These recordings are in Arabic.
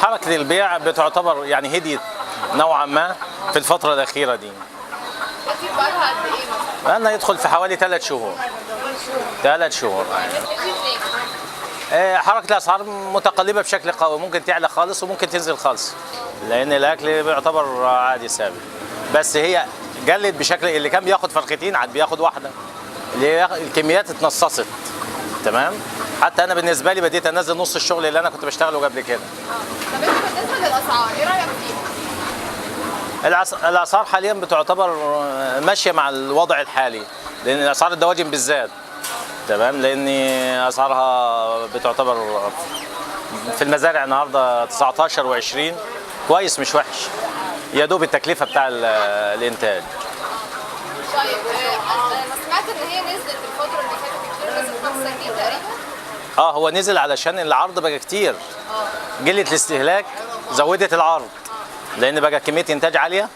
حركة البيع بتعتبر يعني هديت نوعا ما في الفترة الأخيرة دي. كتير بقالها قد ايه مثلا؟ بقالنا يدخل في حوالي 3 شهور. 3 شهور. حركة الأسعار متقلبة بشكل قوي، ممكن تعلى خالص وممكن تنزل خالص، لأن الأكل بيعتبر عادي ثابت. بس هي قلت بشكل اللي كان بياخد فرختين عاد بياخد واحدة، الكميات اتنصصت. تمام؟ حتى أنا بالنسبة لي بديت أنزل نص الشغل اللي أنا كنت بشتغله قبل كده. طب انت بالنسبه للاسعار ايه رايك فيها؟ الأسعار حاليا بتعتبر ماشية مع الوضع الحالي، لأن أسعار الدواجن بالذات. تمام، لان اسعارها بتعتبر في المزارع النهارده 19 و20 كويس مش وحش، يا دوب التكلفه بتاع الانتاج. طيب انا سمعت ان هي نزلت الفتره اللي فاتت كتير، نزلت 5 جنيه تقريبا. هو نزل علشان العرض بقى كتير. قله الاستهلاك زودت العرض، لان بقى كميه انتاج عاليه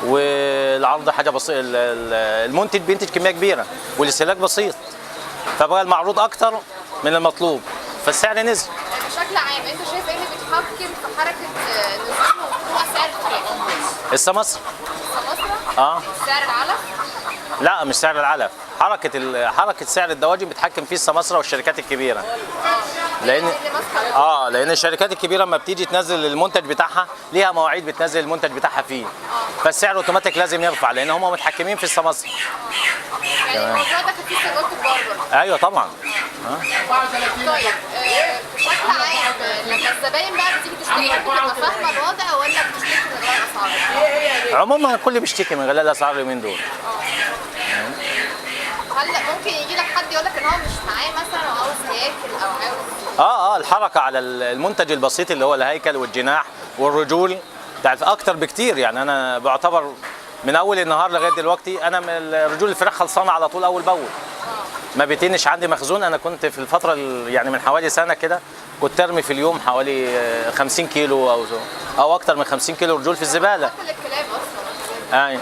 والعرض حاجه بسيطه، المنتج بينتج كميه كبيره والاستهلاك بسيط، فبقى المعروض اكتر من المطلوب فالسعر نزل. بشكل عام انت شايف ايه اللي بيتحكم في حركه نزول وطلوع سعر الفراخ؟ السمسرة. السمسرة؟ سعر العلف؟ لا مش سعر العلف، حركة سعر الدواجن بيتحكم فيه السمسرة والشركات الكبيرة. لأن الشركات الكبيرة لما بتيجي تنزل المنتج بتاعها ليها مواعيد بتنزل المنتج بتاعها فيه. فالسعر اوتوماتيك لازم يرفع لأن هم متحكمين في السمسرة. يعني الموضوع ده كان فيه استغلال كبار برضه. ايوه طبعا. طيب بشكل عام لما الزباين بقى بتيجي تشتري بتبقى فاهمه الوضع ولا بتشتكي من غلاء الاسعار؟ عموما الكل بيشتكي من غلاء الاسعار اليومين دول. هل ممكن يجي لك حد يقول لك ان هو مش معاه مثلا وعاوز ياكل او عاوز الحركه على المنتج البسيط اللي هو الهيكل والجناح والرجول تعرف اكتر بكتير. يعني انا بعتبر من اول النهار لغايه دلوقتي انا من رجول الفراخ خلصانه على طول اول باول، ما بيتنش عندي مخزون. انا كنت في الفتره يعني من حوالي سنه كده كنت ارمي في اليوم حوالي 50 كيلو او اكتر من 50 كيلو رجول في الزباله. الكلاب اصلا.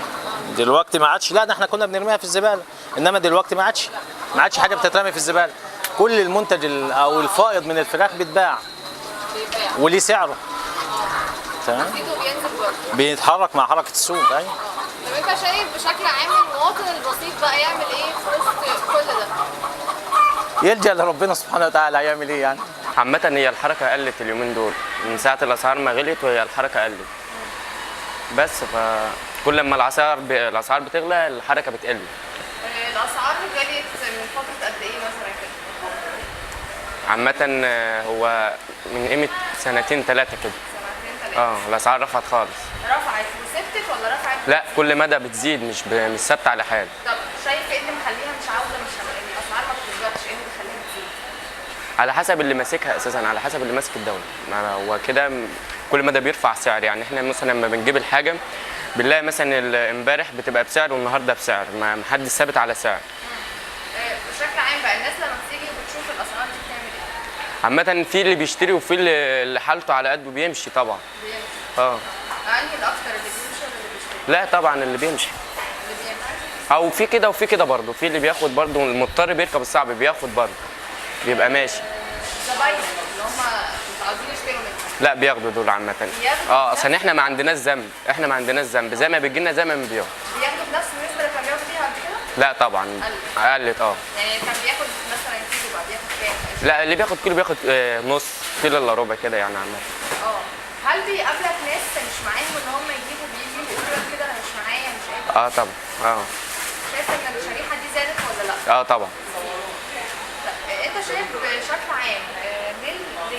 دلوقتي ما عادش، لا ده احنا كنا بنرميها في الزباله، انما دلوقتي ما عادش حاجه بتترمي في الزباله. كل المنتج او الفائض من الفراخ بيتباع وليه سعره. تمام، بيتحرك مع حركه السوق. طب انت شايف بشكل عام المواطن البسيط بقى يعمل ايه في وسط كل ده؟ يلجأ لربنا سبحانه وتعالى، هيعمل ايه يعني؟ عامة هي الحركة قلت اليومين دول من ساعة الأسعار ما غلت وهي الحركة قلت. بس فكل ما الأسعار بتغلى الحركة بتقل. الأسعار غلت من فترة قد ايه مثلا كده؟ عامة هو من قيمة سنتين 3 كده. سنتين 3. الأسعار رفعت خالص. رفعت وثبتت ولا رفعت؟ لا كل مدى بتزيد مش ثابتة على حال. طب شايف ايه اللي مخليها مش عاوزة الأسعار ما بتثبتش؟ ايه اللي بيخليها تزيد؟ على حسب اللي ماسكها اساسا، على حسب اللي ماسك الدوله. هو كده كل مدى بيرفع سعر. يعني احنا مثلا لما بنجيب الحاجه بنلاقي مثلا امبارح بتبقى بسعر والنهارده بسعر، ما حدش ثابت على سعر. بشكل عام بقى الناس لما بتيجي وبتشوف الاسعار دي بتعمل ايه؟ عامه في اللي بيشتري وفي اللي حالته على قده بيمشي طبعا. بيمشي. انهي الاكتر اللي بيمشي ولا اللي بيشتري؟ لا طبعا اللي بيمشي. او في كده وفي كده برضه، في اللي بياخد برضه، المضطر بيركب الصعب بياخد برضه بيبقى ماشي. الزباين اللي هم مش عاوزين يشتروا منك لا بياخدوا دول عامة. عشان احنا ما عندناش ذنب، زي ما بيجي لنا زي ما بنبيعه. بياخدوا بنفس النسبة اللي كان بياخد فيها قبل كده؟ لا طبعا قلت. يعني كان بياخد مثلا كيلو بقى بياخد كام؟ لا اللي بياخد كيلو بياخد نص كيلو الا ربع كده يعني عامة. هل بيقابلك ناس مش معاهم ان هم بيجوا يقولوا لك كده انا مش معايا مش قادر؟ طبعا. شايف ان الشريحة دي زادت ولا لا؟ طبعا. انت شايف بشكل عام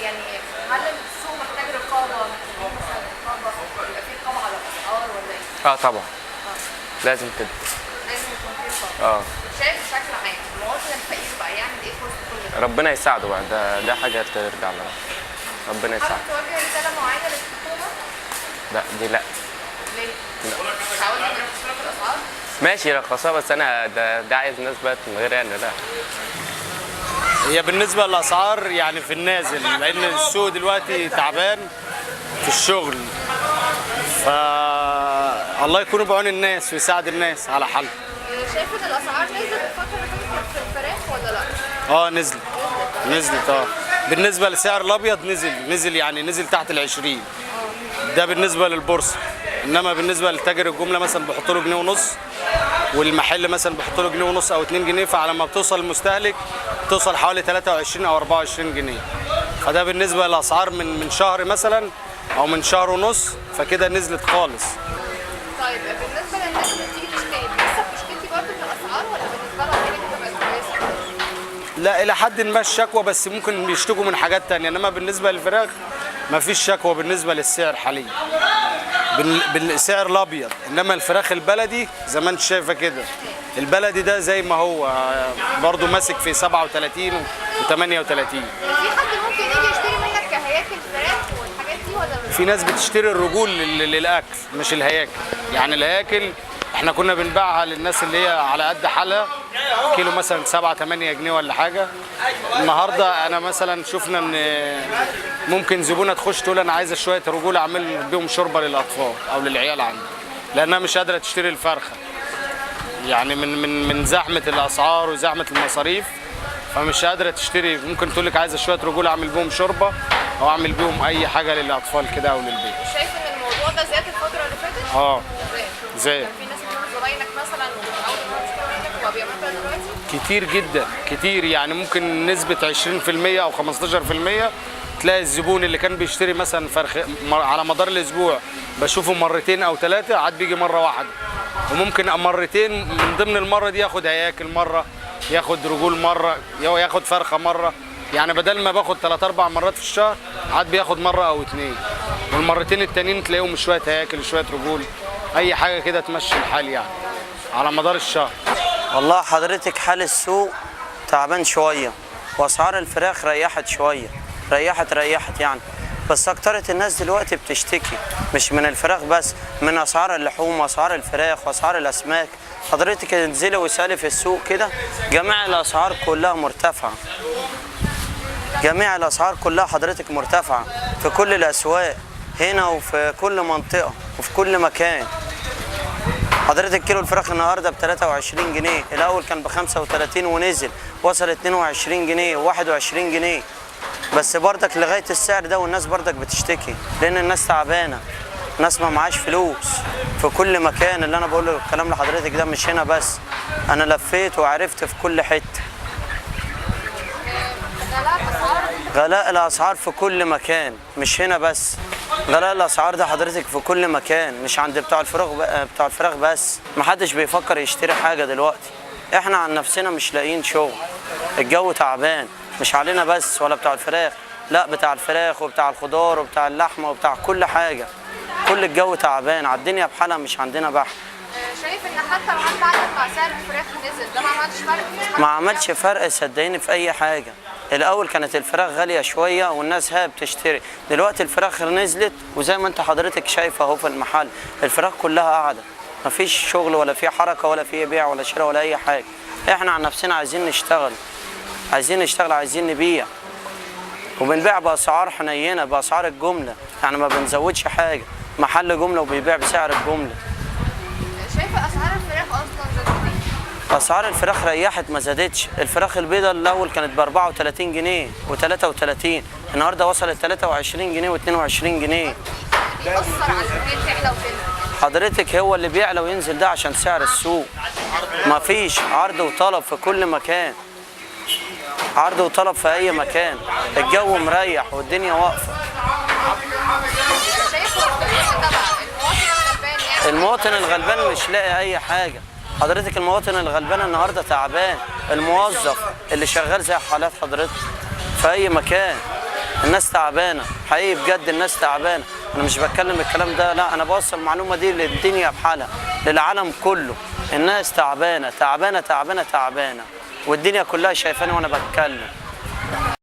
يعني هل السوق محتاج رقابه؟ مثلا رقابه يبقى في رقابه على الاسعار ولا ايه؟ طبعا. لازم كده. لازم يكون في رقابه. شايف بشكل عام المواطن الفقير بقى يعمل ايه في وسط كل ده؟ ربنا يساعده بقى، ده حاجه ترجع له. ربنا يساعده. حابب توجه رساله معينه للحكومه؟ لا دي لا. ليه؟ مش عاوز يرخصوا لك الاسعار؟ ماشي رخصها بس انا ده عايز ناس بقى من غير انا لا. هي بالنسبة للأسعار يعني في النازل، لأن السوق دلوقتي تعبان في الشغل، فالله يكون بعون الناس ويساعد الناس على حل. شايف ان الأسعار نزلت الفترة اللي فاتت في الفراخ ولا لا؟ نزلت. بالنسبه لسعر الابيض نزل يعني نزل تحت ال20. ده بالنسبه للبورصه. انما بالنسبه لتاجر الجمله مثلا بيحط له جنيه ونص، والمحل مثلا بيحط له جنيه ونص او 2 جنيه، فعلى ما بتوصل المستهلك توصل حوالي 23 او 24 جنيه. فده بالنسبه للاسعار من شهر مثلا او من شهر ونص، فكده نزلت خالص. طيب بالنسبه للناس اللي بتيجي تشتري، لسه بتشتكي برضه من الاسعار ولا بالنسبه لها الدنيا بتبقى كويسه؟ لا، الى حد ما الشكوى، بس ممكن بيشتكوا من حاجات تانية. انما بالنسبه للفراخ مفيش شكوى بالنسبه للسعر حاليا بالسعر الابيض. انما الفراخ البلدي زي ما انت شايفه كده، البلدي ده زي ما هو برضو ماسك في 37 و38. في حد ممكن يجي يشتري منك كهياكل فراخ والحاجات دي ولا في ناس بتشتري الرجول للاكل مش الهياكل. يعني الهياكل احنا كنا بنبيعها للناس اللي هي على قد حالها، كيلو مثلا 7-8 جنيه ولا حاجه. النهارده انا مثلا شفنا ان ممكن زبونه تخش تقول انا عايزه شويه رجول اعمل بيهم شوربه للاطفال او للعيال عندي، لانها مش قادره تشتري الفرخه. يعني من زحمه الاسعار وزحمه المصاريف، فمش قادره تشتري. ممكن تقول لك عايزه شويه رجول اعمل بيهم شوربه او اعمل بيهم اي حاجه للاطفال كده او للبيت. شايف ان الموضوع ده زاد الفتره اللي فاتت؟ زاد. كان في ناس بتقول زباينك مثلا من اول ما اشتروا منك وبقى بيعملوا دلوقتي؟ كتير جدا، كتير. يعني ممكن نسبه 20% او 15% تلاقي الزبون اللي كان بيشتري مثلا فرخ على مدار الاسبوع بشوفه مرتين او 3، عاد بيجي مره واحده. وممكن مرتين من ضمن المره دي ياخد هياكل مره، ياخد رجول مره، ياخد فرخه مره. يعني بدل ما باخد 3-4 مرات في الشهر عاد بياخد مره او 2، والمرتين التانيين تلاقيهم شويه هياكل وشويه رجول، اي حاجه كده تمشي الحال يعني على مدار الشهر. والله حضرتك حال السوق تعبان شويه، واسعار الفراخ ريحت شويه، ريحت يعني. بس اكترة الناس دلوقتي بتشتكي مش من الفراخ بس، من اسعار اللحوم واسعار الفراخ واسعار الاسماك. حضرتك انزلي واسالي في السوق كده، جميع الاسعار كلها مرتفعه، جميع الاسعار كلها حضرتك مرتفعه في كل الاسواق هنا وفي كل منطقه وفي كل مكان. حضرتك كيلو الفراخ النهارده ب 23 جنيه، الاول كان ب 35 ونزل وصل 22 جنيه و21 جنيه. بس بردك لغايه السعر ده والناس بردك بتشتكي، لان الناس تعبانه، الناس ما معاش فلوس في كل مكان. اللي انا بقول له الكلام لحضرتك ده مش هنا بس، انا لفيت وعرفت في كل حته. غلاء الاسعار في كل مكان، مش هنا بس. غلاء الاسعار ده حضرتك في كل مكان، مش عند بتاع الفراخ بس. محدش بيفكر يشتري حاجه دلوقتي. احنا عن نفسنا مش لاقيين شغل، الجو تعبان، مش علينا بس ولا بتاع الفراخ، لا بتاع الفراخ وبتاع الخضار وبتاع اللحمه وبتاع كل حاجه. كل الجو تعبان، على الدنيا بحالها، مش عندنا بحر. شايف ان حتى لو بعد ما سعر الفراخ نزل ده ما عملش فرق؟ ما عملش فرق صدقيني في اي حاجه. الاول كانت الفراخ غاليه شويه والناس بتشتري، دلوقتي الفراخ نزلت وزي ما انت حضرتك شايفه اهو في المحل الفراخ كلها قاعده، مفيش شغل ولا في حركه ولا في بيع ولا شراء ولا اي حاجه. احنا عن نفسنا عايزين نشتغل، عايزين نبيع، وبنبيع باسعار حنينه، باسعار الجمله، يعني ما بنزودش حاجه. محل جمله وبيبيع بسعر الجمله. شايفه اسعار الفراخ اصلا زادت ليه؟ اسعار الفراخ ريحت ما زادتش. الفراخ البيضاء الاول كانت ب 34 جنيه و33، النهارده وصلت 23 جنيه و22 جنيه. بيأثر على البيت تعلى وتنزل. حضرتك هو اللي بيعلى وينزل ده عشان سعر السوق. ما فيش عرض وطلب في كل مكان، عرض وطلب في اي مكان. الجو مريح والدنيا واقفه. شايف المواطن الغلبان مش لاقي اي حاجه. حضرتك المواطن الغلبان النهارده تعبان، الموظف اللي شغال زي حالات حضرتك في اي مكان، الناس تعبانه حقيقي بجد، الناس تعبانه. انا مش بتكلم الكلام ده، لا انا بوصل المعلومه دي للدنيا بحالها، للعالم كله. الناس تعبانه تعبانه تعبانه تعبانه، والدنيا كلها شايفاني وانا بتكلم.